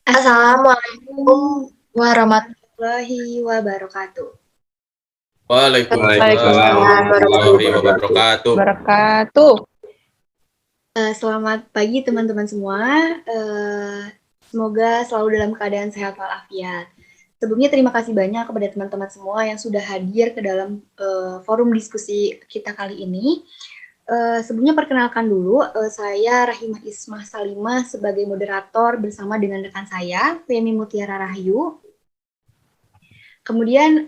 Assalamualaikum Assalamualaikum warahmatullahi wabarakatuh. Waalaikumsalam Waalaikumsalam warahmatullahi warahmatullahi wabarakatuh. wabarakatuh. Selamat pagi teman-teman semua. Semoga selalu dalam keadaan sehat walafiat. Sebelumnya terima kasih banyak kepada teman-teman semua yang sudah hadir ke dalam forum diskusi kita kali ini. Sebelumnya perkenalkan dulu, saya Rahimah Ismah Salimah sebagai moderator bersama dengan rekan saya, Femi Mutiara Rahayu. Kemudian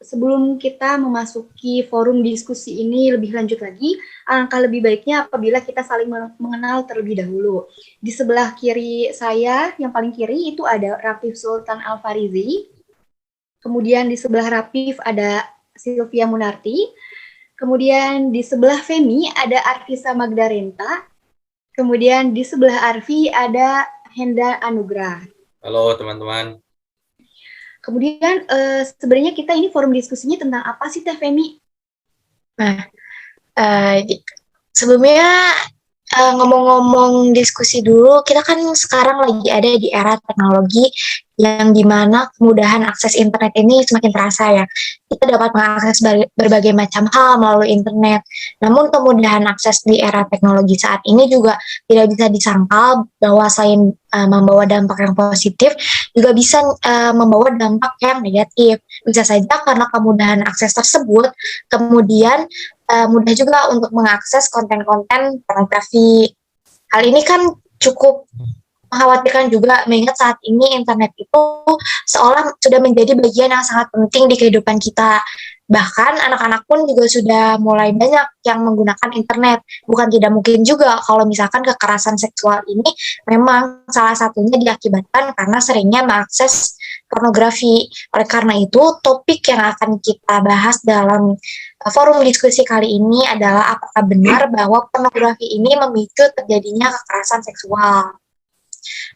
sebelum kita memasuki forum diskusi ini lebih lanjut lagi, alangkah lebih baiknya apabila kita saling mengenal terlebih dahulu. Di sebelah kiri saya, yang paling kiri itu ada Rafif Sultan Al-Farizi. Kemudian di sebelah Rafif ada Sylvia Munarti. Kemudian di sebelah Femi ada Arfisa Magdarenta. Kemudian di sebelah Arfi ada Henda Anugrah. Halo teman-teman. Kemudian sebenarnya kita ini forum diskusinya tentang apa sih Teh Femi? Nah, sebelumnya ngomong-ngomong diskusi dulu, kita kan sekarang lagi ada di era teknologi yang dimana kemudahan akses internet ini semakin terasa ya. Kita dapat mengakses berbagai macam hal melalui internet. Namun kemudahan akses di era teknologi saat ini juga tidak bisa disangkal bahwa selain membawa dampak yang positif, juga bisa membawa dampak yang negatif. Bisa saja karena kemudahan akses tersebut, kemudian mudah juga untuk mengakses konten-konten pornografi. Hal ini kan cukup mengkhawatirkan juga, mengingat saat ini internet itu seolah sudah menjadi bagian yang sangat penting di kehidupan kita. Bahkan anak-anak pun juga sudah mulai banyak yang menggunakan internet. Bukan tidak mungkin juga kalau misalkan kekerasan seksual ini memang salah satunya diakibatkan karena seringnya mengakses pornografi. Oleh karena itu, topik yang akan kita bahas dalam forum diskusi kali ini adalah apakah benar bahwa pornografi ini memicu terjadinya kekerasan seksual.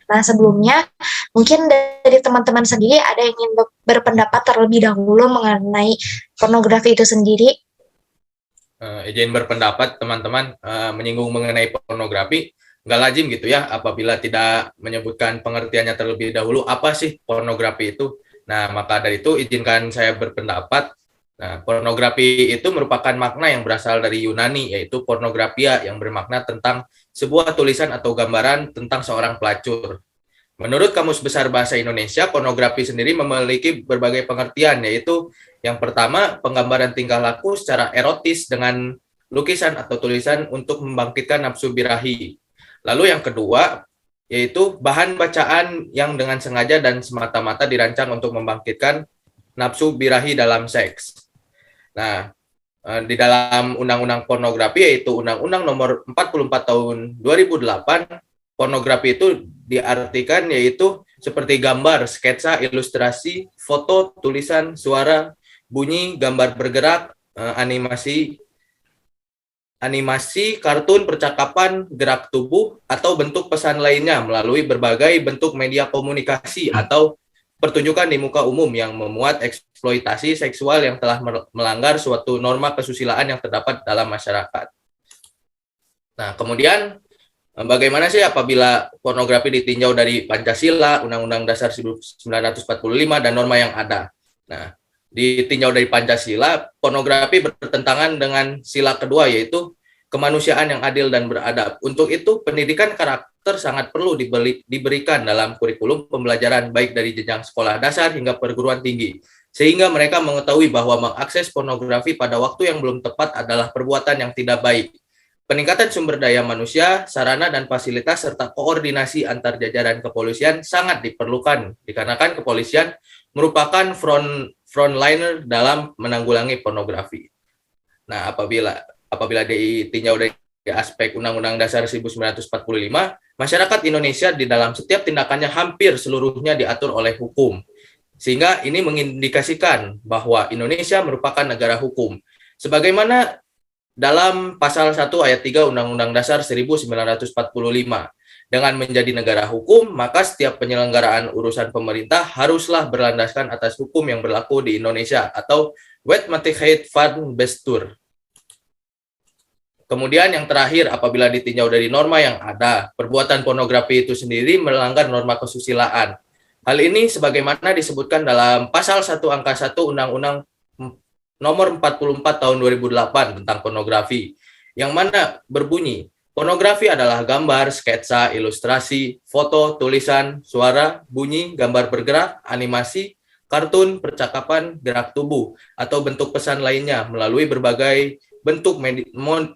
Nah, sebelumnya mungkin dari teman-teman sendiri ada yang ingin berpendapat terlebih dahulu mengenai pornografi itu sendiri? Izin berpendapat teman-teman, menyinggung mengenai pornografi, nggak lazim gitu ya apabila tidak menyebutkan pengertiannya terlebih dahulu apa sih pornografi itu. Nah, maka dari itu izinkan saya berpendapat. Nah, pornografi itu merupakan makna yang berasal dari Yunani, yaitu pornografia, yang bermakna tentang sebuah tulisan atau gambaran tentang seorang pelacur. Menurut Kamus Besar Bahasa Indonesia, pornografi sendiri memiliki berbagai pengertian, yaitu yang pertama, penggambaran tingkah laku secara erotis dengan lukisan atau tulisan untuk membangkitkan nafsu birahi. Lalu yang kedua, yaitu bahan bacaan yang dengan sengaja dan semata-mata dirancang untuk membangkitkan nafsu birahi dalam seks. Nah, di dalam Undang-Undang Pornografi, yaitu Undang-Undang Nomor 44 Tahun 2008, pornografi itu diartikan yaitu seperti gambar, sketsa, ilustrasi, foto, tulisan, suara, bunyi, gambar bergerak, animasi, kartun, percakapan, gerak tubuh, atau bentuk pesan lainnya melalui berbagai bentuk media komunikasi atau pertunjukan di muka umum yang memuat eksploitasi seksual yang telah melanggar suatu norma kesusilaan yang terdapat dalam masyarakat. Nah, kemudian bagaimana sih apabila pornografi ditinjau dari Pancasila, Undang-Undang Dasar 1945, dan norma yang ada? Nah, ditinjau dari Pancasila, pornografi bertentangan dengan sila kedua, yaitu kemanusiaan yang adil dan beradab. Untuk itu, pendidikan karakter sangat perlu diberikan dalam kurikulum pembelajaran, baik dari jenjang sekolah dasar hingga perguruan tinggi, sehingga mereka mengetahui bahwa mengakses pornografi pada waktu yang belum tepat adalah perbuatan yang tidak baik. Peningkatan sumber daya manusia, sarana dan fasilitas, serta koordinasi antar jajaran kepolisian sangat diperlukan, dikarenakan kepolisian merupakan frontliner dalam menanggulangi pornografi. Nah, apabila ditinjau dari aspek Undang-Undang Dasar 1945, masyarakat Indonesia di dalam setiap tindakannya hampir seluruhnya diatur oleh hukum. Sehingga ini mengindikasikan bahwa Indonesia merupakan negara hukum. Sebagaimana dalam pasal 1 ayat 3 Undang-Undang Dasar 1945, dengan menjadi negara hukum, maka setiap penyelenggaraan urusan pemerintah haruslah berlandaskan atas hukum yang berlaku di Indonesia atau Wetmatigheid van Bestuur. Kemudian yang terakhir, apabila ditinjau dari norma yang ada, perbuatan pornografi itu sendiri melanggar norma kesusilaan. Hal ini sebagaimana disebutkan dalam pasal 1 angka 1 Undang-Undang nomor 44 tahun 2008 tentang pornografi, yang mana berbunyi, pornografi adalah gambar, sketsa, ilustrasi, foto, tulisan, suara, bunyi, gambar bergerak, animasi, kartun, percakapan, gerak tubuh, atau bentuk pesan lainnya melalui berbagai bentuk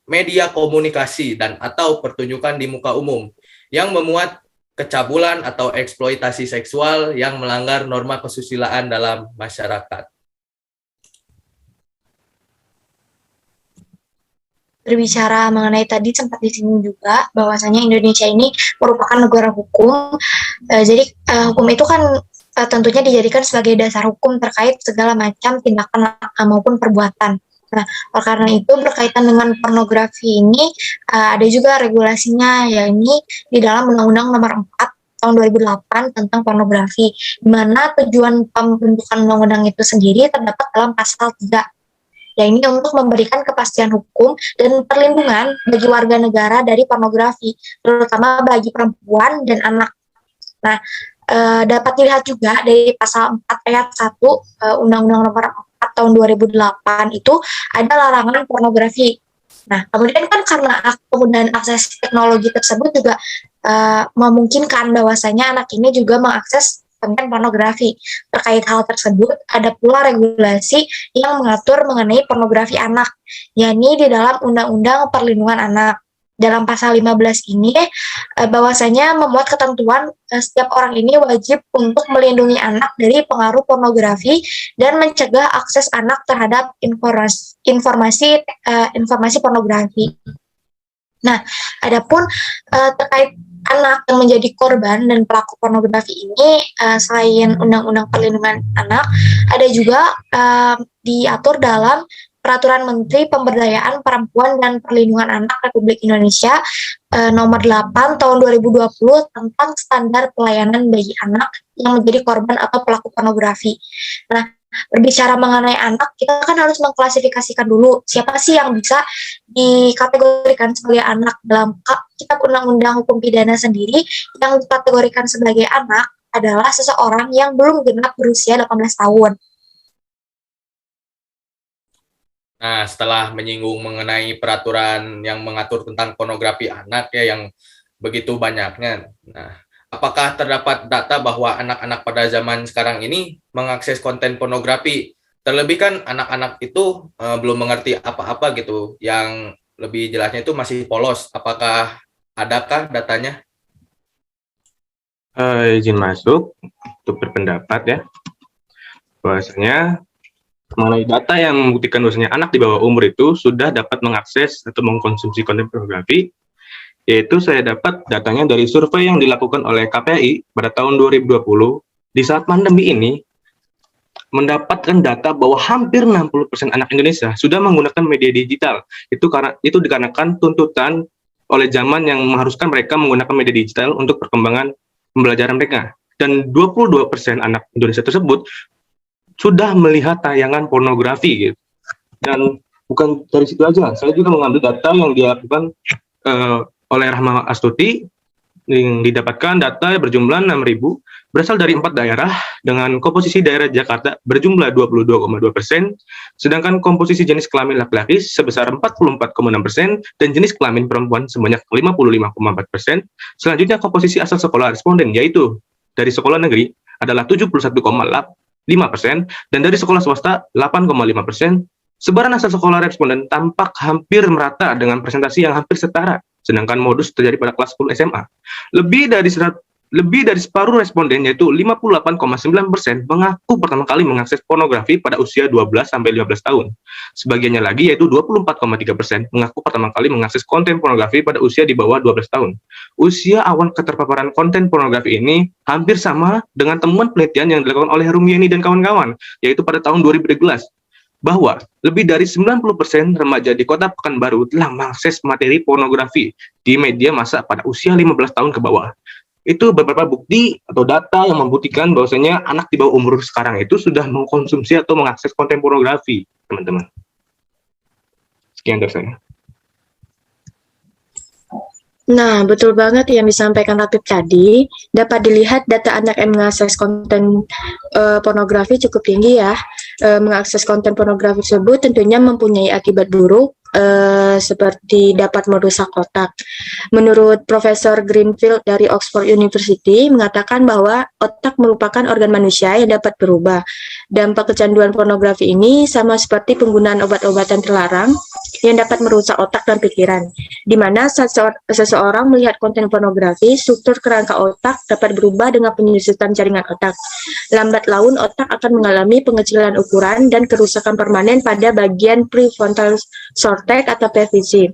media komunikasi dan atau pertunjukan di muka umum yang memuat kecabulan atau eksploitasi seksual yang melanggar norma kesusilaan dalam masyarakat. Berbicara mengenai tadi sempat disinggung juga bahwasanya Indonesia ini merupakan negara hukum. Jadi hukum itu kan tentunya dijadikan sebagai dasar hukum terkait segala macam tindakan maupun perbuatan. Nah, karena itu berkaitan dengan pornografi ini ada juga regulasinya, yakni di dalam Undang-Undang Nomor 4 tahun 2008 tentang pornografi, di mana tujuan pembentukan undang-undang itu sendiri terdapat dalam pasal 3, yakni untuk memberikan kepastian hukum dan perlindungan bagi warga negara dari pornografi, terutama bagi perempuan dan anak. Nah, dapat dilihat juga dari pasal 4 ayat 1 Undang-Undang Nomor 4 tahun 2008 itu ada larangan pornografi. Nah, kemudian kan karena kemudahan akses teknologi tersebut juga memungkinkan bahwasanya anak ini juga mengakses konten pornografi. Terkait hal tersebut, ada pula regulasi yang mengatur mengenai pornografi anak, yakni di dalam Undang-Undang Perlindungan Anak. Dalam pasal 15 ini, bahwasanya memuat ketentuan setiap orang ini wajib untuk melindungi anak dari pengaruh pornografi dan mencegah akses anak terhadap informasi pornografi. Nah, adapun terkait anak yang menjadi korban dan pelaku pornografi ini, selain Undang-Undang Perlindungan Anak, ada juga diatur dalam Peraturan Menteri Pemberdayaan Perempuan dan Perlindungan Anak Republik Indonesia nomor 8 tahun 2020 tentang standar pelayanan bagi anak yang menjadi korban atau pelaku pornografi. Nah, berbicara mengenai anak, kita kan harus mengklasifikasikan dulu siapa sih yang bisa dikategorikan sebagai anak. Dalam Kitab Undang-Undang Hukum Pidana sendiri, yang dikategorikan sebagai anak adalah seseorang yang belum genap berusia 18 tahun. Nah, setelah menyinggung mengenai peraturan yang mengatur tentang pornografi anak ya yang begitu banyaknya. Nah, apakah terdapat data bahwa anak-anak pada zaman sekarang ini mengakses konten pornografi? Terlebih kan anak-anak itu belum mengerti apa-apa gitu. Yang lebih jelasnya itu masih polos. Apakah adakah datanya? Izin masuk untuk berpendapat ya. Bahwasanya mengenai data yang membuktikan bahwasanya anak di bawah umur itu sudah dapat mengakses atau mengkonsumsi konten pornografi, yaitu saya dapat datanya dari survei yang dilakukan oleh KPAI pada tahun 2020 di saat pandemi ini, mendapatkan data bahwa hampir 60% anak Indonesia sudah menggunakan media digital. Itu dikarenakan tuntutan oleh zaman yang mengharuskan mereka menggunakan media digital untuk perkembangan pembelajaran mereka. Dan 22% anak Indonesia tersebut sudah melihat tayangan pornografi gitu. Dan bukan dari situ aja, saya juga mengambil data yang dilakukan oleh Rahma Astuti, yang didapatkan data berjumlah 6.000 berasal dari 4 daerah dengan komposisi daerah Jakarta berjumlah 22,2%, sedangkan komposisi jenis kelamin laki-laki sebesar 44,6% dan jenis kelamin perempuan sebanyak 55,4%. Selanjutnya komposisi asal sekolah responden, yaitu dari sekolah negeri adalah 71,5% dan dari sekolah swasta 8,5%. Sebaran asal sekolah responden tampak hampir merata dengan presentasi yang hampir setara, sedangkan modus terjadi pada kelas 10 SMA. Lebih dari separuh responden, yaitu 58,9%, mengaku pertama kali mengakses pornografi pada usia 12-15 tahun. Sebagiannya lagi, yaitu 24,3%, mengaku pertama kali mengakses konten pornografi pada usia di bawah 12 tahun. Usia awal keterpaparan konten pornografi ini hampir sama dengan temuan penelitian yang dilakukan oleh Rumiani dan kawan-kawan, yaitu pada tahun 2013, bahwa lebih dari 90% remaja di kota Pekanbaru telah mengakses materi pornografi di media massa pada usia 15 tahun ke bawah. Itu beberapa bukti atau data yang membuktikan bahwasanya anak di bawah umur sekarang itu sudah mengkonsumsi atau mengakses konten pornografi, teman-teman. Sekian dari saya. Nah, betul banget yang disampaikan Ratib tadi. Dapat dilihat data anak yang mengakses konten pornografi cukup tinggi ya. Mengakses konten pornografi tersebut tentunya mempunyai akibat buruk seperti dapat merusak otak. Menurut Profesor Greenfield dari Oxford University mengatakan bahwa otak merupakan organ manusia yang dapat berubah. Dampak kecanduan pornografi ini sama seperti penggunaan obat-obatan terlarang yang dapat merusak otak dan pikiran, di mana saat seseorang melihat konten pornografi, struktur kerangka otak dapat berubah dengan penyusutan jaringan otak. Lambat laun, otak akan mengalami pengecilan ukuran dan kerusakan permanen pada bagian prefrontal cortex atau PFC.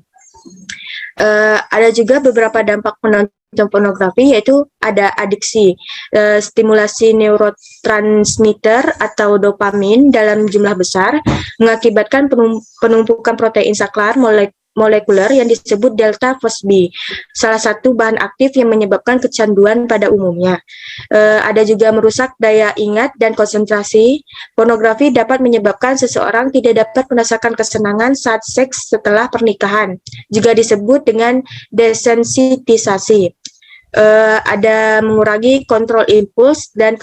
Ada juga beberapa dampak menonton pornografi, yaitu ada adiksi, stimulasi neurotransmitter atau dopamin dalam jumlah besar mengakibatkan penumpukan protein saklar molekuler yang disebut delta Fosby, salah satu bahan aktif yang menyebabkan kecanduan pada umumnya. Ada juga merusak daya ingat dan konsentrasi. Pornografi dapat menyebabkan seseorang tidak dapat merasakan kesenangan saat seks setelah pernikahan, juga disebut dengan desensitisasi. Ada mengurangi kontrol impuls dan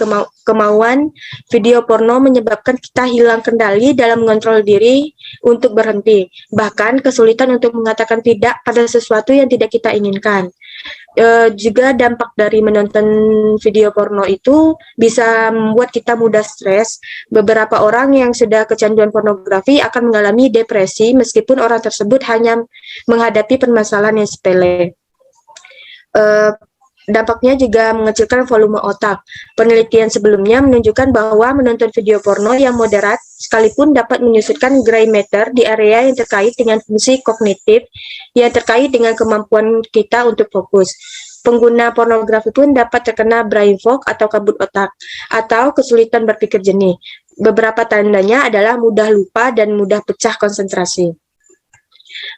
kemauan. Video porno menyebabkan kita hilang kendali dalam mengontrol diri untuk berhenti, bahkan kesulitan untuk mengatakan tidak pada sesuatu yang tidak kita inginkan. Juga dampak dari menonton video porno itu bisa membuat kita mudah stres. Beberapa orang yang sudah kecanduan pornografi akan mengalami depresi meskipun orang tersebut hanya menghadapi permasalahan yang sepele. Dampaknya juga mengecilkan volume otak. Penelitian sebelumnya menunjukkan bahwa menonton video porno yang moderat sekalipun dapat menyusutkan gray matter di area yang terkait dengan fungsi kognitif yang terkait dengan kemampuan kita untuk fokus. Pengguna pornografi pun dapat terkena brain fog atau kabut otak, atau kesulitan berpikir jernih. Beberapa tandanya adalah mudah lupa dan mudah pecah konsentrasi.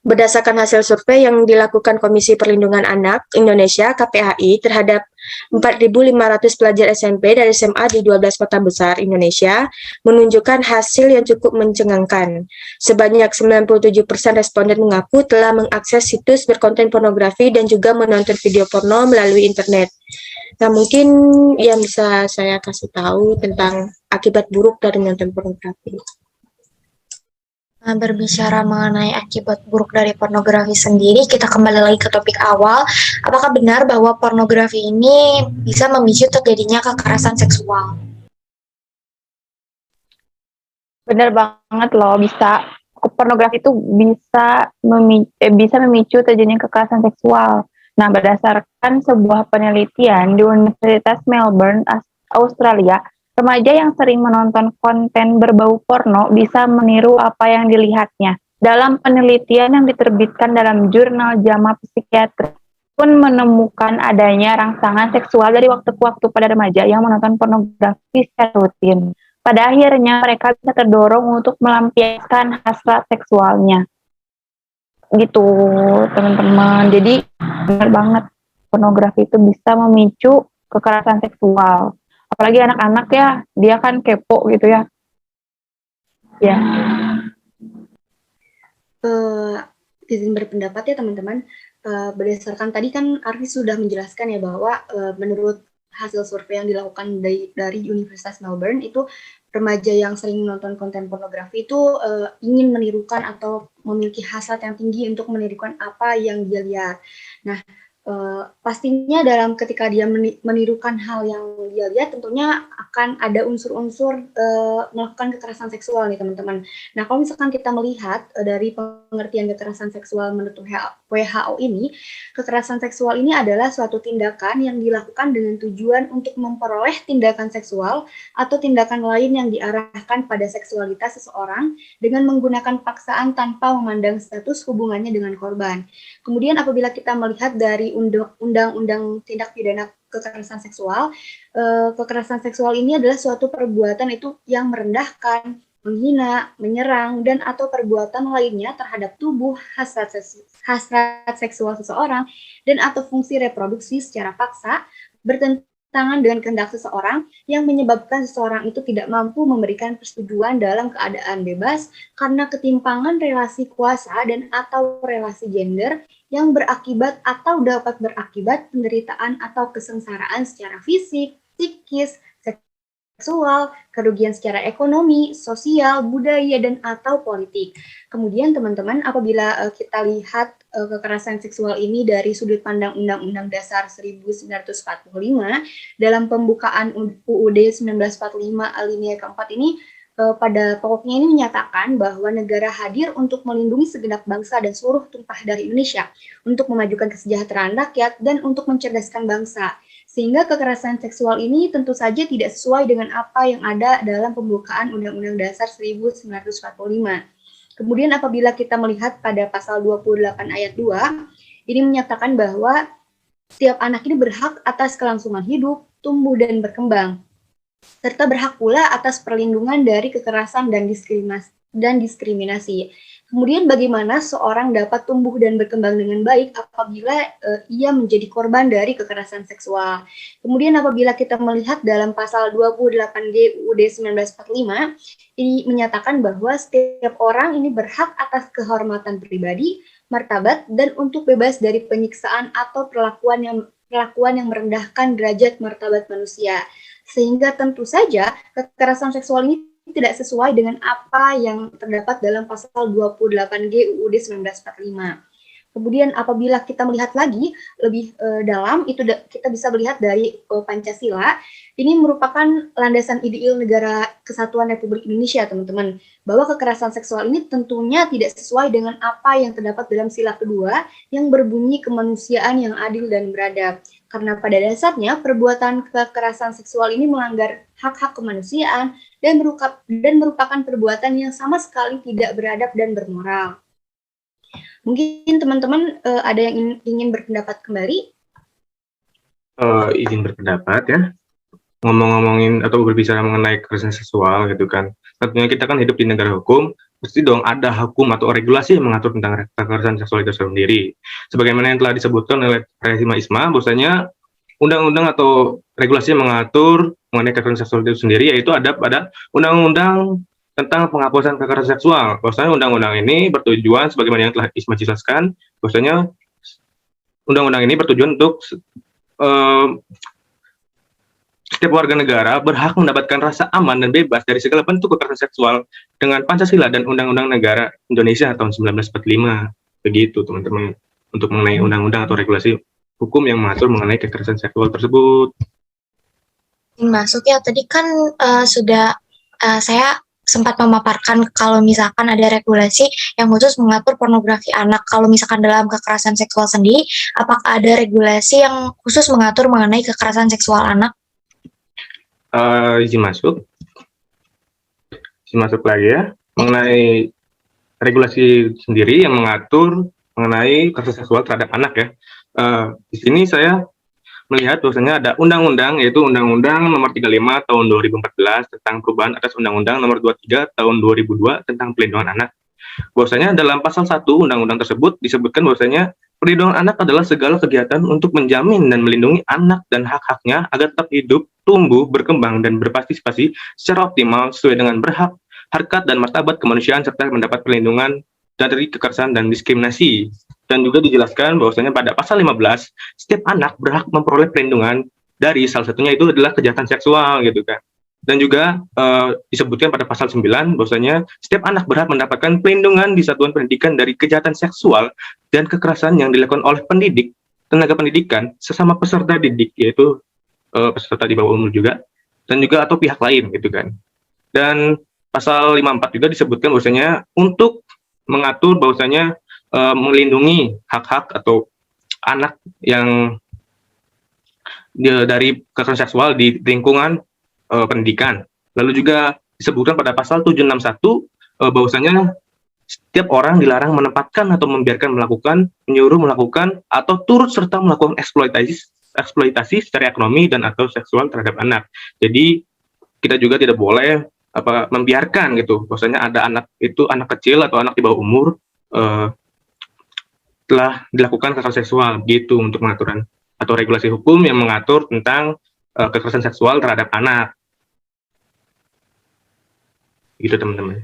Berdasarkan hasil survei yang dilakukan Komisi Perlindungan Anak Indonesia (KPAI) terhadap 4.500 pelajar SMP dan SMA di 12 kota besar Indonesia, menunjukkan hasil yang cukup mencengangkan. Sebanyak 97% responden mengaku telah mengakses situs berkonten pornografi dan juga menonton video porno melalui internet. Nah, mungkin yang bisa saya kasih tahu tentang akibat buruk dari menonton pornografi. Nah, berbicara mengenai akibat buruk dari pornografi sendiri, kita kembali lagi ke topik awal. Apakah benar bahwa pornografi ini bisa memicu terjadinya kekerasan seksual? Benar banget loh, bisa. Pornografi itu bisa memicu terjadinya kekerasan seksual. Nah, berdasarkan sebuah penelitian di Universitas Melbourne, Australia, remaja yang sering menonton konten berbau porno bisa meniru apa yang dilihatnya. Dalam penelitian yang diterbitkan dalam jurnal JAMA Psikiatri pun menemukan adanya rangsangan seksual dari waktu ke waktu pada remaja yang menonton pornografi secara rutin. Pada akhirnya mereka bisa terdorong untuk melampiaskan hasrat seksualnya. Gitu, teman-teman. Jadi benar banget, pornografi itu bisa memicu kekerasan seksual. Apalagi anak-anak ya, dia kan kepo gitu ya. Ya. Izin berpendapat ya teman-teman. Berdasarkan tadi kan Arfi sudah menjelaskan ya bahwa menurut hasil survei yang dilakukan dari Universitas Melbourne itu remaja yang sering menonton konten pornografi itu ingin menirukan atau memiliki hasrat yang tinggi untuk menirukan apa yang dia lihat. Nah, pastinya dalam ketika dia menirukan hal yang dia lihat tentunya akan ada unsur-unsur melakukan kekerasan seksual nih teman-teman. Nah, kalau misalkan kita melihat dari pengertian kekerasan seksual menurut WHO ini, kekerasan seksual ini adalah suatu tindakan yang dilakukan dengan tujuan untuk memperoleh tindakan seksual atau tindakan lain yang diarahkan pada seksualitas seseorang dengan menggunakan paksaan tanpa memandang status hubungannya dengan korban. Kemudian apabila kita melihat dari undang-undang tindak pidana kekerasan seksual ini adalah suatu perbuatan itu yang merendahkan, menghina, menyerang, dan atau perbuatan lainnya terhadap tubuh, hasrat seksual seseorang, dan atau fungsi reproduksi secara paksa, bertentangan bertentangan dengan kehendak seseorang yang menyebabkan seseorang itu tidak mampu memberikan persetujuan dalam keadaan bebas karena ketimpangan relasi kuasa dan atau relasi gender yang berakibat atau dapat berakibat penderitaan atau kesengsaraan secara fisik, psikis, seksual, kerugian secara ekonomi, sosial, budaya, dan atau politik. Kemudian teman-teman, apabila kita lihat kekerasan seksual ini dari sudut pandang Undang-Undang Dasar 1945, dalam pembukaan UUD 1945 alinea keempat ini, pada pokoknya ini menyatakan bahwa negara hadir untuk melindungi segenap bangsa dan seluruh tumpah darah Indonesia, untuk memajukan kesejahteraan rakyat, dan untuk mencerdaskan bangsa. Sehingga kekerasan seksual ini tentu saja tidak sesuai dengan apa yang ada dalam pembukaan Undang-Undang Dasar 1945. Kemudian apabila kita melihat pada pasal 28 ayat 2, ini menyatakan bahwa setiap anak ini berhak atas kelangsungan hidup, tumbuh, dan berkembang, serta berhak pula atas perlindungan dari kekerasan dan diskriminasi. Kemudian bagaimana seorang dapat tumbuh dan berkembang dengan baik apabila ia menjadi korban dari kekerasan seksual. Kemudian apabila kita melihat dalam pasal 28G UUD 1945, ini menyatakan bahwa setiap orang ini berhak atas kehormatan pribadi, martabat, dan untuk bebas dari penyiksaan atau perlakuan yang merendahkan derajat martabat manusia. Sehingga tentu saja kekerasan seksual ini tidak sesuai dengan apa yang terdapat dalam pasal 28G UUD 1945. Kemudian apabila kita melihat lagi lebih dalam, itu kita bisa melihat dari Pancasila. Ini merupakan landasan ideal negara kesatuan Republik Indonesia, teman-teman. Bahwa kekerasan seksual ini tentunya tidak sesuai dengan apa yang terdapat dalam sila kedua yang berbunyi kemanusiaan yang adil dan beradab. Karena pada dasarnya perbuatan kekerasan seksual ini melanggar hak-hak kemanusiaan dan merupakan perbuatan yang sama sekali tidak beradab dan bermoral. Mungkin teman-teman ada yang ingin berpendapat kembali? Izin berpendapat ya. Ngomong-ngomongin atau berbicara mengenai kekerasan seksual gitu kan. Tentunya kita kan hidup di negara hukum, pasti dong ada hukum atau regulasi yang mengatur tentang kekerasan seksual itu sendiri. Sebagaimana yang telah disebutkan oleh Resima Isma, bahwasanya undang-undang atau regulasi yang mengatur mengenai kekerasan seksual itu sendiri yaitu ada pada Undang-Undang tentang penghapusan kekerasan seksual. Bahwasanya undang-undang ini bertujuan sebagaimana yang telah Isma jelaskan, bahwasanya undang-undang ini bertujuan untuk setiap warga negara berhak mendapatkan rasa aman dan bebas dari segala bentuk kekerasan seksual dengan Pancasila dan Undang-Undang Negara Indonesia tahun 1945. Begitu teman-teman untuk mengenai undang-undang atau regulasi hukum yang mengatur mengenai kekerasan seksual tersebut. Masuk ya, tadi kan sudah saya sempat memaparkan kalau misalkan ada regulasi yang khusus mengatur pornografi anak. Kalau misalkan dalam kekerasan seksual sendiri, apakah ada regulasi yang khusus mengatur mengenai kekerasan seksual anak? Izin masuk lagi ya, mengenai regulasi sendiri yang mengatur mengenai kekerasan seksual terhadap anak ya. Di sini saya melihat bahwasanya ada undang-undang, yaitu Undang-Undang Nomor 35 Tahun 2014 tentang perubahan atas Undang-Undang Nomor 23 Tahun 2002 tentang pelindungan anak. Bahwasanya dalam pasal 1 undang-undang tersebut disebutkan bahwasanya perlindungan anak adalah segala kegiatan untuk menjamin dan melindungi anak dan hak-haknya agar tetap hidup, tumbuh, berkembang, dan berpartisipasi secara optimal sesuai dengan berhak, harkat, dan martabat kemanusiaan serta mendapat perlindungan dari kekerasan dan diskriminasi. Dan juga dijelaskan bahwasanya pada pasal 15, setiap anak berhak memperoleh perlindungan dari salah satunya itu adalah kejahatan seksual gitu kan. Dan juga disebutkan pada pasal 9 bahwasanya setiap anak berhak mendapatkan perlindungan di satuan pendidikan dari kejahatan seksual dan kekerasan yang dilakukan oleh pendidik, tenaga pendidikan, sesama peserta didik, yaitu peserta di bawah umur juga, dan juga atau pihak lain gitu kan. Dan pasal 54 juga disebutkan bahwasanya untuk mengatur bahwasanya melindungi hak-hak atau anak yang dari kekerasan seksual di lingkungan pendidikan. Lalu juga disebutkan pada pasal 761 bahwasanya setiap orang dilarang menempatkan atau membiarkan melakukan, menyuruh melakukan, atau turut serta melakukan eksploitasi secara ekonomi dan atau seksual terhadap anak. Jadi kita juga tidak boleh membiarkan gitu, bahwasanya ada anak itu anak kecil atau anak di bawah umur telah dilakukan kekerasan seksual gitu untuk pengaturan atau regulasi hukum yang mengatur tentang kekerasan seksual terhadap anak. Gitu teman-teman.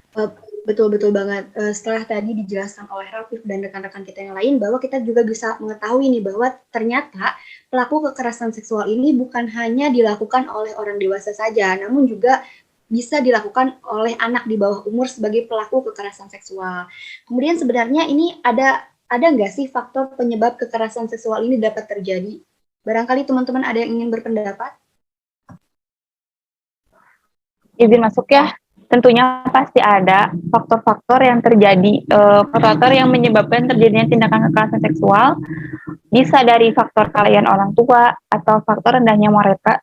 Betul-betul banget. Setelah tadi dijelaskan oleh Rafif dan rekan-rekan kita yang lain, bahwa kita juga bisa mengetahui nih bahwa ternyata pelaku kekerasan seksual ini bukan hanya dilakukan oleh orang dewasa saja, namun juga bisa dilakukan oleh anak di bawah umur sebagai pelaku kekerasan seksual. Kemudian sebenarnya ini ada nggak sih faktor penyebab kekerasan seksual ini dapat terjadi? Barangkali teman-teman ada yang ingin berpendapat? Izin masuk ya. Tentunya pasti ada faktor-faktor yang terjadi, faktor yang menyebabkan terjadinya tindakan kekerasan seksual, bisa dari faktor kelalaian orang tua, atau faktor rendahnya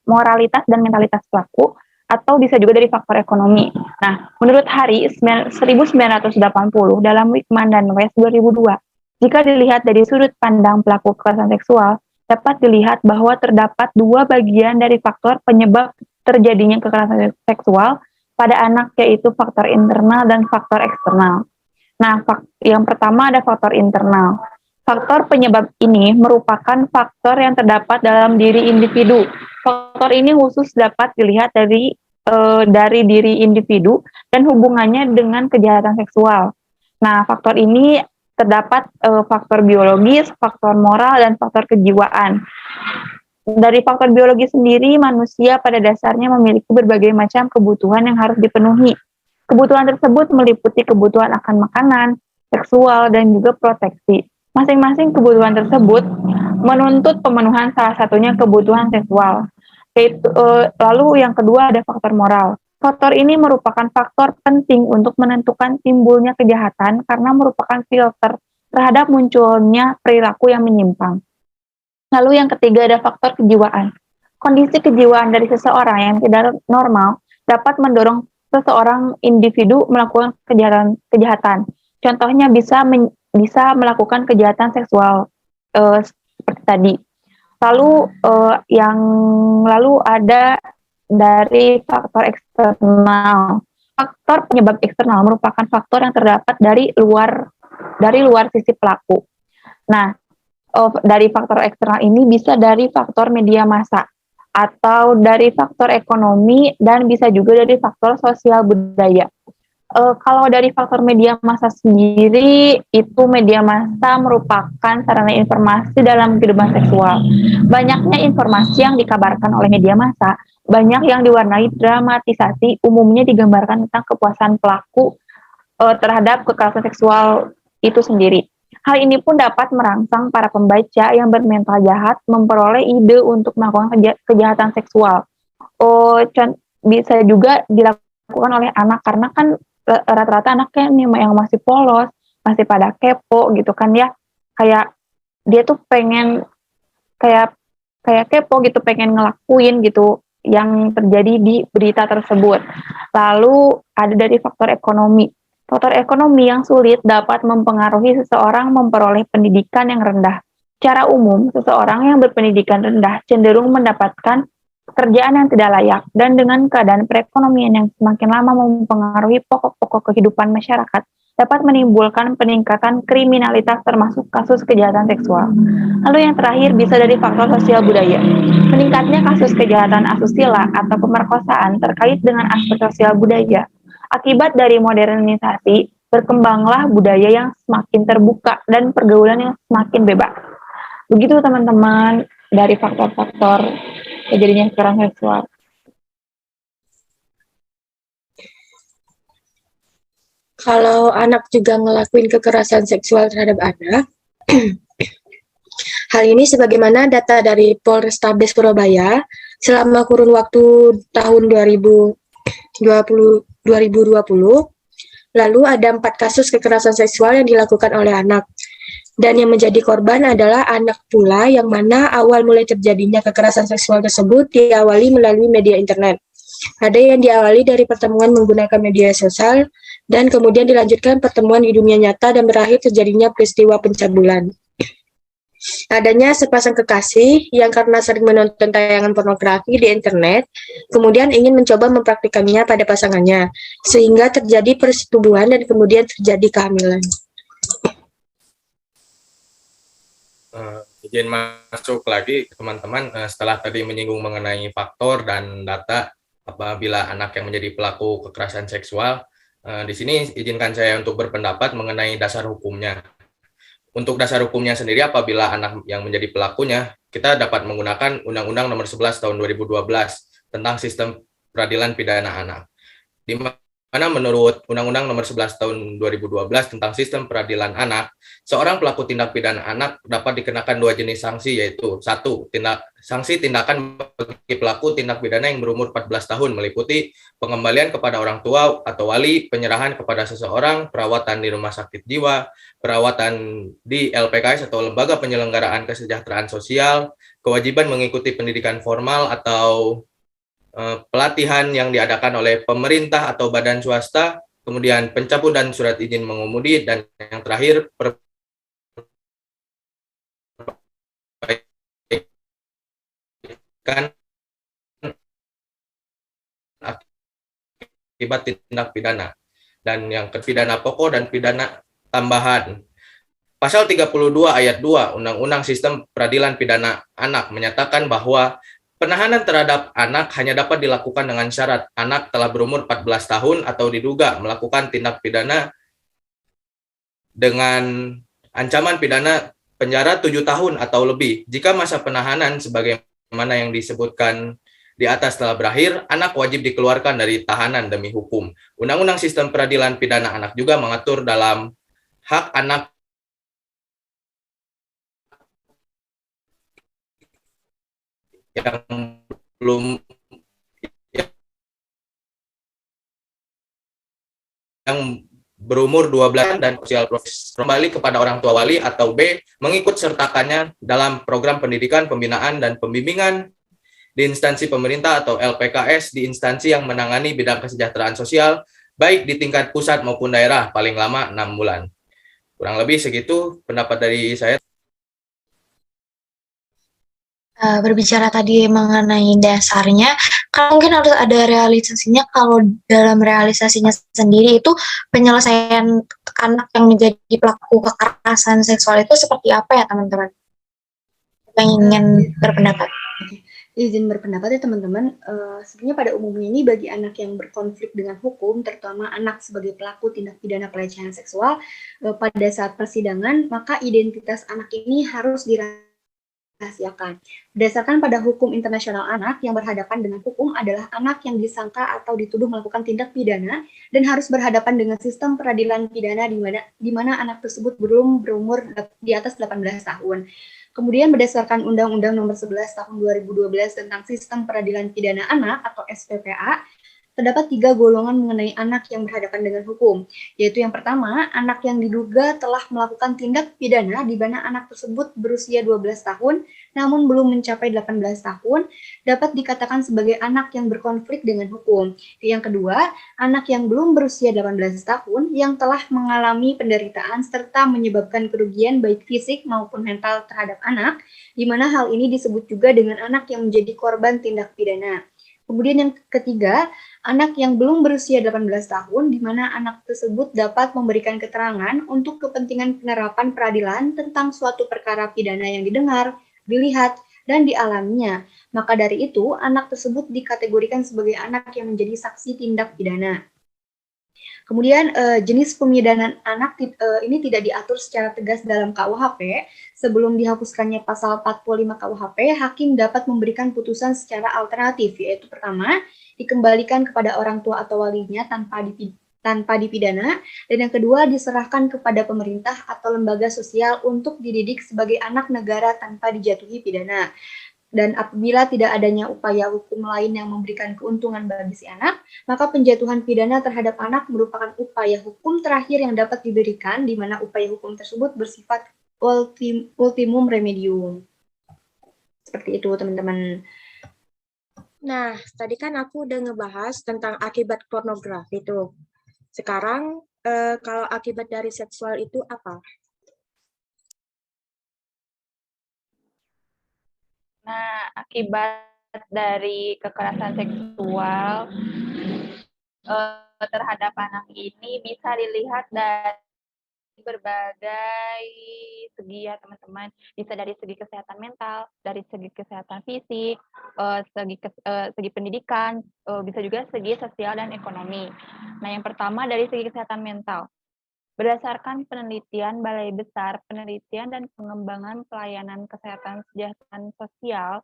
moralitas dan mentalitas pelaku, atau bisa juga dari faktor ekonomi. Nah, menurut Hari 1980 dalam Wickman dan West 2002, jika dilihat dari sudut pandang pelaku kekerasan seksual, dapat dilihat bahwa terdapat dua bagian dari faktor penyebab terjadinya kekerasan seksual pada anak, yaitu faktor internal dan faktor eksternal. Nah, yang pertama ada faktor internal. Faktor penyebab ini merupakan faktor yang terdapat dalam diri individu. Faktor ini khusus dapat dilihat dari diri individu dan hubungannya dengan kejahatan seksual. Nah, faktor ini terdapat faktor biologis, faktor moral, dan faktor kejiwaan. Dari faktor biologi sendiri, manusia pada dasarnya memiliki berbagai macam kebutuhan yang harus dipenuhi. Kebutuhan tersebut meliputi kebutuhan akan makanan, seksual, dan juga proteksi. Masing-masing kebutuhan tersebut menuntut pemenuhan salah satunya kebutuhan seksual. Lalu yang kedua ada faktor moral. Faktor ini merupakan faktor penting untuk menentukan timbulnya kejahatan karena merupakan filter terhadap munculnya perilaku yang menyimpang. Lalu yang ketiga ada faktor kejiwaan. Kondisi kejiwaan dari seseorang yang tidak normal dapat mendorong seseorang individu melakukan kejahatan. Contohnya bisa melakukan kejahatan seksual seperti tadi. Lalu ada dari faktor eksternal. Faktor penyebab eksternal merupakan faktor yang terdapat dari luar sisi pelaku. Nah, dari faktor eksternal ini bisa dari faktor media massa atau dari faktor ekonomi dan bisa juga dari faktor sosial budaya. Kalau dari faktor media massa sendiri, itu media massa merupakan sarana informasi dalam kehidupan seksual. Banyaknya informasi yang dikabarkan oleh media massa, banyak yang diwarnai dramatisasi, umumnya digambarkan tentang kepuasan pelaku terhadap kekerasan seksual itu sendiri. Hal ini pun dapat merangsang para pembaca yang bermental jahat memperoleh ide untuk melakukan kejahatan seksual. Bisa juga dilakukan oleh anak karena kan rata-rata anaknya yang masih polos, masih pada kepo gitu kan ya. Kayak dia tuh pengen kayak kepo gitu, pengen ngelakuin gitu yang terjadi di berita tersebut. Lalu ada dari faktor ekonomi. Faktor ekonomi yang sulit dapat mempengaruhi seseorang memperoleh pendidikan yang rendah. Secara umum, seseorang yang berpendidikan rendah cenderung mendapatkan pekerjaan yang tidak layak, dan dengan keadaan perekonomian yang semakin lama mempengaruhi pokok-pokok kehidupan masyarakat, dapat menimbulkan peningkatan kriminalitas termasuk kasus kejahatan seksual. Lalu yang terakhir bisa dari faktor sosial budaya. Meningkatnya kasus kejahatan asusila atau pemerkosaan terkait dengan aspek sosial budaya. Akibat dari modernisasi, berkembanglah budaya yang semakin terbuka dan pergaulan yang semakin bebas. Begitu teman-teman dari faktor-faktor terjadinya kekerasan seksual. Kalau anak juga ngelakuin kekerasan seksual terhadap anak, hal ini sebagaimana data dari Polrestabes Surabaya selama kurun waktu tahun 2020, lalu ada 4 kasus kekerasan seksual yang dilakukan oleh anak. Dan yang menjadi korban adalah anak pula, yang mana awal mulai terjadinya kekerasan seksual tersebut diawali melalui media internet. Ada yang diawali dari pertemuan menggunakan media sosial, dan kemudian dilanjutkan pertemuan di dunia nyata dan berakhir terjadinya peristiwa pencabulan. Adanya sepasang kekasih yang karena sering menonton tayangan pornografi di internet, kemudian ingin mencoba mempraktikannya pada pasangannya, sehingga terjadi persetubuhan dan kemudian terjadi kehamilan. Izin masuk lagi teman-teman, setelah tadi menyinggung mengenai faktor dan data apabila anak yang menjadi pelaku kekerasan seksual, di sini izinkan saya untuk berpendapat mengenai dasar hukumnya. Untuk dasar hukumnya sendiri apabila anak yang menjadi pelakunya, kita dapat menggunakan Undang-Undang Nomor 11 Tahun 2012 tentang Sistem Peradilan Pidana Anak. Di mana menurut Undang-Undang Nomor 11 Tahun 2012 tentang Sistem Peradilan Anak, seorang pelaku tindak pidana anak dapat dikenakan dua jenis sanksi, yaitu satu, sanksi tindakan bagi pelaku tindak pidana yang berumur 14 tahun meliputi pengembalian kepada orang tua atau wali, penyerahan kepada seseorang, perawatan di rumah sakit jiwa, perawatan di LPKS atau Lembaga Penyelenggaraan Kesejahteraan Sosial, kewajiban mengikuti pendidikan formal atau pelatihan yang diadakan oleh pemerintah atau badan swasta, kemudian pencabutan surat izin mengemudi, dan yang terakhir perbaikan akibat tindak pidana. Dan yang pidana pokok dan pidana tambahan. Pasal 32 ayat 2 Undang-Undang Sistem Peradilan Pidana Anak menyatakan bahwa penahanan terhadap anak hanya dapat dilakukan dengan syarat anak telah berumur 14 tahun atau diduga melakukan tindak pidana dengan ancaman pidana penjara 7 tahun atau lebih. Jika masa penahanan sebagaimana yang disebutkan di atas telah berakhir, anak wajib dikeluarkan dari tahanan demi hukum. Undang-Undang Sistem Peradilan Pidana Anak juga mengatur dalam hak anak yang belum yang berumur 12 dan sosial profesional kembali kepada orang tua wali atau B mengikut sertakannya dalam program pendidikan, pembinaan dan pembimbingan di instansi pemerintah atau LPKS di instansi yang menangani bidang kesejahteraan sosial baik di tingkat pusat maupun daerah paling lama 6 bulan. Kurang lebih segitu pendapat dari saya. Berbicara tadi mengenai dasarnya, kan mungkin harus ada realisasinya. Kalau dalam realisasinya sendiri itu penyelesaian anak yang menjadi pelaku kekerasan seksual itu seperti apa ya teman-teman? Yang ingin berpendapat. Izin berpendapat ya teman-teman, sebenarnya pada umumnya ini bagi anak yang berkonflik dengan hukum, terutama anak sebagai pelaku tindak pidana pelecehan seksual, pada saat persidangan, maka identitas anak ini harus dirahasiakan. Berdasarkan pada hukum internasional, anak yang berhadapan dengan hukum adalah anak yang disangka atau dituduh melakukan tindak pidana dan harus berhadapan dengan sistem peradilan pidana di mana anak tersebut belum berumur di atas 18 tahun. Kemudian berdasarkan Undang-Undang Nomor 11 Tahun 2012 tentang Sistem Peradilan Pidana Anak atau SPPA, terdapat 3 golongan mengenai anak yang berhadapan dengan hukum, yaitu yang pertama, anak yang diduga telah melakukan tindak pidana di mana anak tersebut berusia 12 tahun namun belum mencapai 18 tahun, dapat dikatakan sebagai anak yang berkonflik dengan hukum. Yang kedua, anak yang belum berusia 18 tahun yang telah mengalami penderitaan serta menyebabkan kerugian baik fisik maupun mental terhadap anak, di mana hal ini disebut juga dengan anak yang menjadi korban tindak pidana. Kemudian yang ketiga, anak yang belum berusia 18 tahun, di mana anak tersebut dapat memberikan keterangan untuk kepentingan penerapan peradilan tentang suatu perkara pidana yang didengar, dilihat, dan dialaminya. Maka dari itu, anak tersebut dikategorikan sebagai anak yang menjadi saksi tindak pidana. Kemudian jenis pemidanaan anak ini tidak diatur secara tegas dalam KUHP. Sebelum dihapuskannya pasal 45 KUHP, hakim dapat memberikan putusan secara alternatif, yaitu pertama, dikembalikan kepada orang tua atau walinya tanpa dipidana, dan yang kedua diserahkan kepada pemerintah atau lembaga sosial untuk dididik sebagai anak negara tanpa dijatuhi pidana. Dan apabila tidak adanya upaya hukum lain yang memberikan keuntungan bagi si anak, maka penjatuhan pidana terhadap anak merupakan upaya hukum terakhir yang dapat diberikan, di mana upaya hukum tersebut bersifat ultimum remedium. Seperti itu, teman-teman. Nah, tadi kan aku udah ngebahas tentang akibat pornografi itu. Sekarang, kalau akibat dari seksual itu apa? Nah, akibat dari kekerasan seksual terhadap anak ini bisa dilihat dari berbagai segi ya teman-teman. Bisa dari segi kesehatan mental, dari segi kesehatan fisik, segi pendidikan, bisa juga segi sosial dan ekonomi. Nah, yang pertama dari segi kesehatan mental. Berdasarkan penelitian Balai Besar Penelitian dan Pengembangan Pelayanan Kesehatan Kesejahteraan Sosial,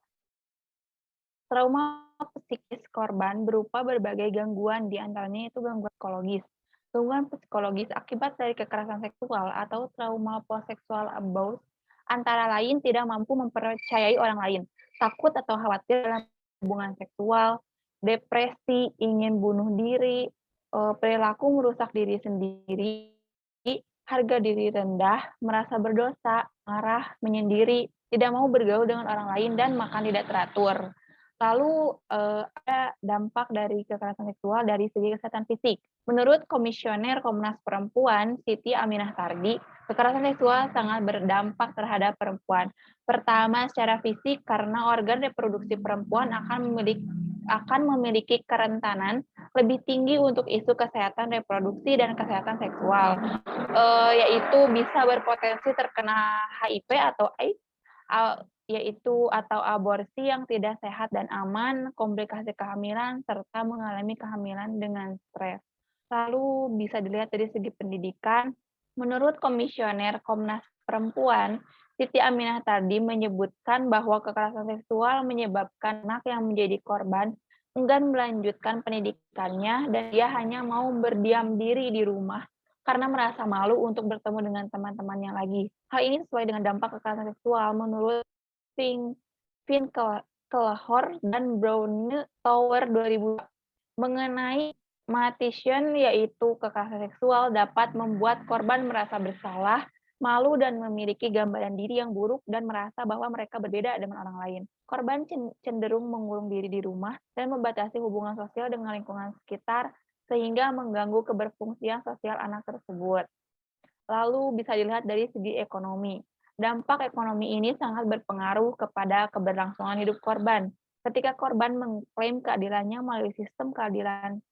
trauma psikis korban berupa berbagai gangguan, di antaranya itu gangguan psikologis. Gangguan psikologis akibat dari kekerasan seksual atau trauma post-sexual abuse antara lain tidak mampu mempercayai orang lain, takut atau khawatir dalam hubungan seksual, depresi, ingin bunuh diri, perilaku merusak diri sendiri, harga diri rendah, merasa berdosa, marah, menyendiri, tidak mau bergaul dengan orang lain, dan makan tidak teratur. Lalu ada dampak dari kekerasan seksual dari segi kesehatan fisik. Menurut Komisioner Komnas Perempuan Siti Aminah Tardi, kekerasan seksual sangat berdampak terhadap perempuan. Pertama, secara fisik karena organ reproduksi perempuan akan memiliki kerentanan lebih tinggi untuk isu kesehatan reproduksi dan kesehatan seksual, yaitu bisa berpotensi terkena HIV atau AIDS, yaitu atau aborsi yang tidak sehat dan aman, komplikasi kehamilan, serta mengalami kehamilan dengan stres. Lalu bisa dilihat dari segi pendidikan. Menurut Komisioner Komnas Perempuan, Siti Aminah Tardi menyebutkan bahwa kekerasan seksual menyebabkan anak yang menjadi korban enggan melanjutkan pendidikannya dan dia hanya mau berdiam diri di rumah karena merasa malu untuk bertemu dengan teman-temannya lagi. Hal ini sesuai dengan dampak kekerasan seksual menurut Finn Kelahor dan Brown Tower 2000 mengenai Matthiesen, yaitu kekerasan seksual dapat membuat korban merasa bersalah, malu, dan memiliki gambaran diri yang buruk dan merasa bahwa mereka berbeda dengan orang lain. Korban cenderung mengurung diri di rumah dan membatasi hubungan sosial dengan lingkungan sekitar sehingga mengganggu keberfungsian sosial anak tersebut. Lalu bisa dilihat dari segi ekonomi. Dampak ekonomi ini sangat berpengaruh kepada keberlangsungan hidup korban. Ketika korban mengklaim keadilannya melalui sistem keadilan,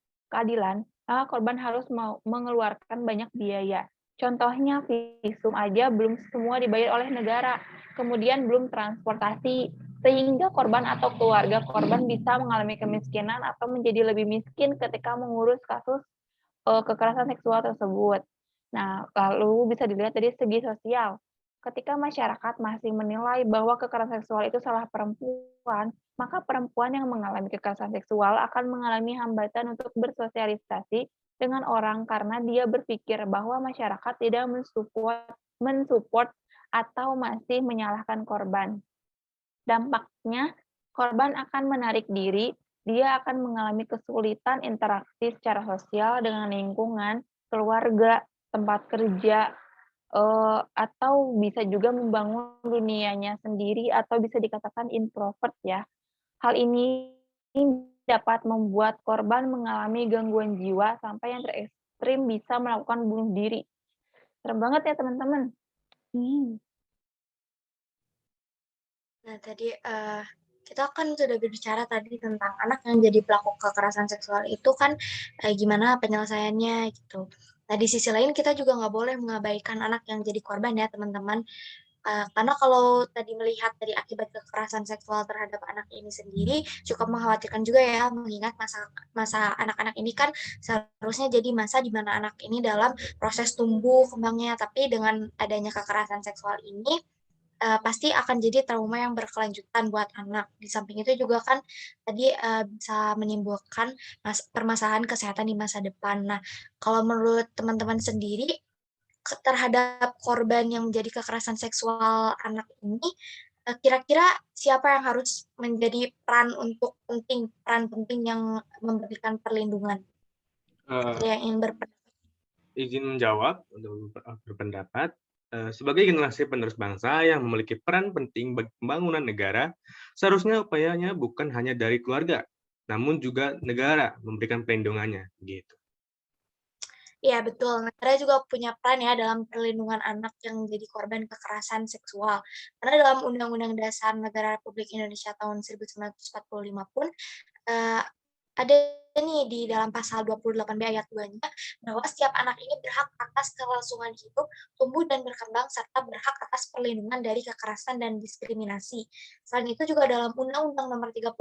maka korban harus mengeluarkan banyak biaya. Contohnya visum aja belum semua dibayar oleh negara, kemudian belum transportasi, sehingga korban atau keluarga korban bisa mengalami kemiskinan atau menjadi lebih miskin ketika mengurus kasus kekerasan seksual tersebut. Nah, lalu bisa dilihat dari segi sosial. Ketika masyarakat masih menilai bahwa kekerasan seksual itu salah perempuan, maka perempuan yang mengalami kekerasan seksual akan mengalami hambatan untuk bersosialisasi dengan orang karena dia berpikir bahwa masyarakat tidak mensupport atau masih menyalahkan korban. Dampaknya, korban akan menarik diri, dia akan mengalami kesulitan interaksi secara sosial dengan lingkungan, keluarga, tempat kerja, atau bisa juga membangun dunianya sendiri atau bisa dikatakan introvert ya. Hal ini dapat membuat korban mengalami gangguan jiwa sampai yang terekstrim bisa melakukan bunuh diri. Serem banget ya teman-teman. Nah, tadi kita kan sudah berbicara tadi tentang anak yang jadi pelaku kekerasan seksual itu kan gimana penyelesaiannya gitu. Nah, di sisi lain kita juga nggak boleh mengabaikan anak yang jadi korban ya teman-teman. Karena kalau tadi melihat dari akibat kekerasan seksual terhadap anak ini sendiri cukup mengkhawatirkan juga ya, mengingat masa anak-anak ini kan seharusnya jadi masa di mana anak ini dalam proses tumbuh kembangnya, tapi dengan adanya kekerasan seksual ini pasti akan jadi trauma yang berkelanjutan buat anak. Di samping itu juga kan tadi bisa menimbulkan permasalahan kesehatan di masa depan. Nah, kalau menurut teman-teman sendiri terhadap korban yang menjadi kekerasan seksual anak ini, kira-kira siapa yang harus menjadi peran penting yang memberikan perlindungan? Ada yang ingin berpendapat? Izin menjawab untuk berpendapat. Sebagai generasi penerus bangsa yang memiliki peran penting bagi pembangunan negara, seharusnya upayanya bukan hanya dari keluarga, namun juga negara memberikan perlindungannya. Gitu. Ya, betul. Negara juga punya peran ya dalam perlindungan anak yang jadi korban kekerasan seksual. Karena dalam Undang-Undang Dasar Negara Republik Indonesia tahun 1945 pun ada nih di dalam pasal 28B ayat 2-nya bahwa setiap anak ini berhak atas kelangsungan hidup, tumbuh dan berkembang serta berhak atas perlindungan dari kekerasan dan diskriminasi. Selain itu juga dalam Undang-Undang Nomor 35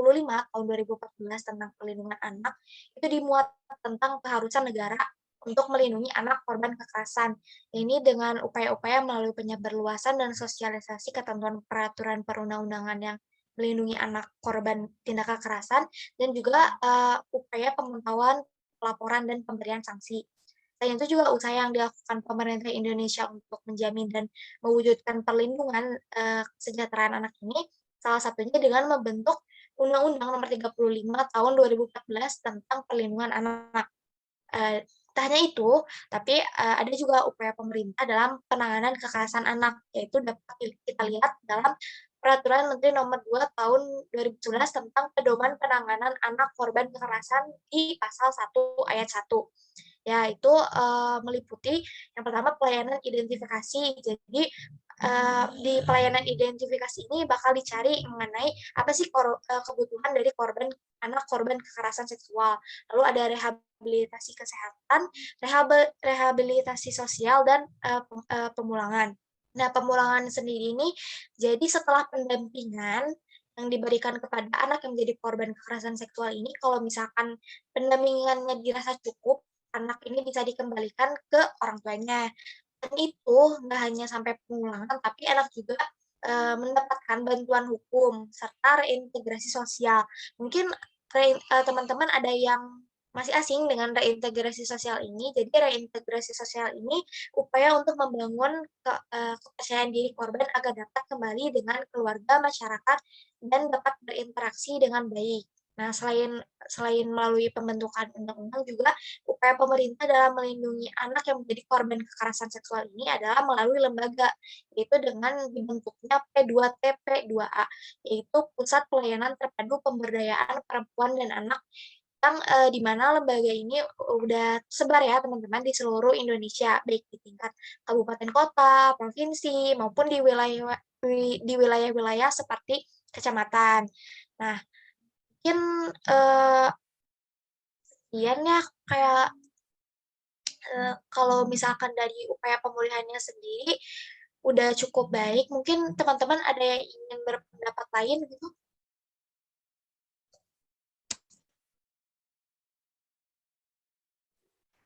Tahun 2014 tentang Perlindungan Anak itu dimuat tentang keharusan negara untuk melindungi anak korban kekerasan. Ini dengan upaya-upaya melalui penyebarluasan dan sosialisasi ketentuan peraturan perundang-undangan yang melindungi anak korban tindak kekerasan dan juga upaya pemantauan, pelaporan, dan pemberian sanksi. Selain itu juga usaha yang dilakukan pemerintah Indonesia untuk menjamin dan mewujudkan perlindungan kesejahteraan anak ini, salah satunya dengan membentuk Undang-Undang Nomor 35 Tahun 2014 tentang Perlindungan Anak. Tak hanya itu, tapi ada juga upaya pemerintah dalam penanganan kekerasan anak, yaitu dapat kita lihat dalam Peraturan Menteri Nomor 2 Tahun 2011 tentang Pedoman Penanganan Anak Korban Kekerasan di Pasal 1 Ayat 1. Ya, itu meliputi yang pertama pelayanan identifikasi. Jadi, di pelayanan identifikasi ini bakal dicari mengenai apa sih kebutuhan dari anak korban kekerasan seksual. Lalu ada rehabilitasi kesehatan, rehabilitasi sosial, dan pemulangan. Nah, pemulangan sendiri ini jadi setelah pendampingan yang diberikan kepada anak yang menjadi korban kekerasan seksual ini, kalau misalkan pendampingannya dirasa cukup, anak ini bisa dikembalikan ke orang tuanya. Dan itu nggak hanya sampai pemulangan, tapi anak juga mendapatkan bantuan hukum serta reintegrasi sosial. Mungkin teman-teman ada yang masih asing dengan reintegrasi sosial ini. Jadi reintegrasi sosial ini upaya untuk membangun kepercayaan diri korban agar dapat kembali dengan keluarga, masyarakat, dan dapat berinteraksi dengan baik. Nah, selain melalui pembentukan undang-undang juga upaya pemerintah dalam melindungi anak yang menjadi korban kekerasan seksual ini adalah melalui lembaga, yaitu dengan dibentuknya P2TP2A, yaitu Pusat Pelayanan Terpadu Pemberdayaan Perempuan dan Anak, yang di mana lembaga ini udah sebar ya teman-teman di seluruh Indonesia, baik di tingkat kabupaten kota, provinsi, maupun di wilayah-wilayah seperti kecamatan. Nah, mungkin sekian ya, kayak kalau misalkan dari upaya pemulihannya sendiri udah cukup baik, mungkin teman-teman ada yang ingin berpendapat lain gitu?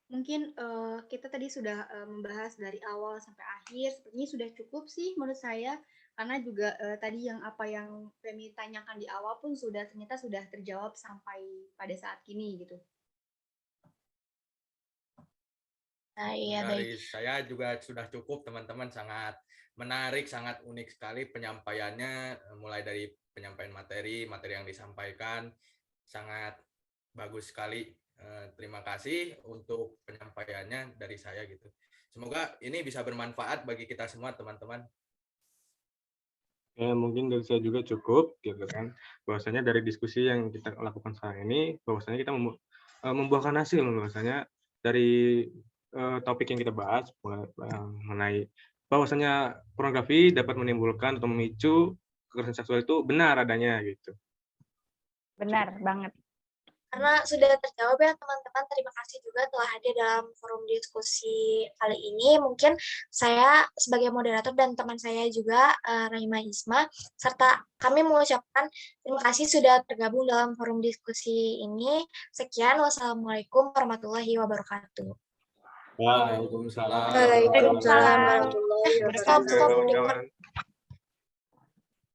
Mungkin kita tadi sudah membahas dari awal sampai akhir, sepertinya sudah cukup sih menurut saya, karena juga tadi apa yang Femi tanyakan di awal pun ternyata sudah terjawab sampai pada saat kini gitu. Nah, iya Dari baik. saya juga sudah cukup, teman-teman. Sangat menarik, sangat unik sekali penyampaiannya, mulai dari penyampaian materi yang disampaikan, sangat bagus sekali. Terima kasih untuk penyampaiannya dari saya gitu. Semoga ini bisa bermanfaat bagi kita semua, teman-teman. Ya, mungkin dari saya juga cukup, gitu kan. Bahwasanya dari diskusi yang kita lakukan sekarang ini, bahwasanya kita membuahkan hasil, bahwasanya dari topik yang kita bahas mengenai bahwasanya pornografi dapat menimbulkan atau memicu kekerasan seksual itu benar adanya gitu. Benar banget. Karena sudah terjawab ya teman-teman, terima kasih juga telah hadir dalam forum diskusi kali ini. Mungkin saya sebagai moderator dan teman saya juga, Rahima Isma, serta kami mengucapkan terima kasih sudah tergabung dalam forum diskusi ini. Sekian, wassalamualaikum warahmatullahi wabarakatuh. Waalaikumsalam. Waalaikumsalam warahmatullahi Stop, wabarakatuh. stop.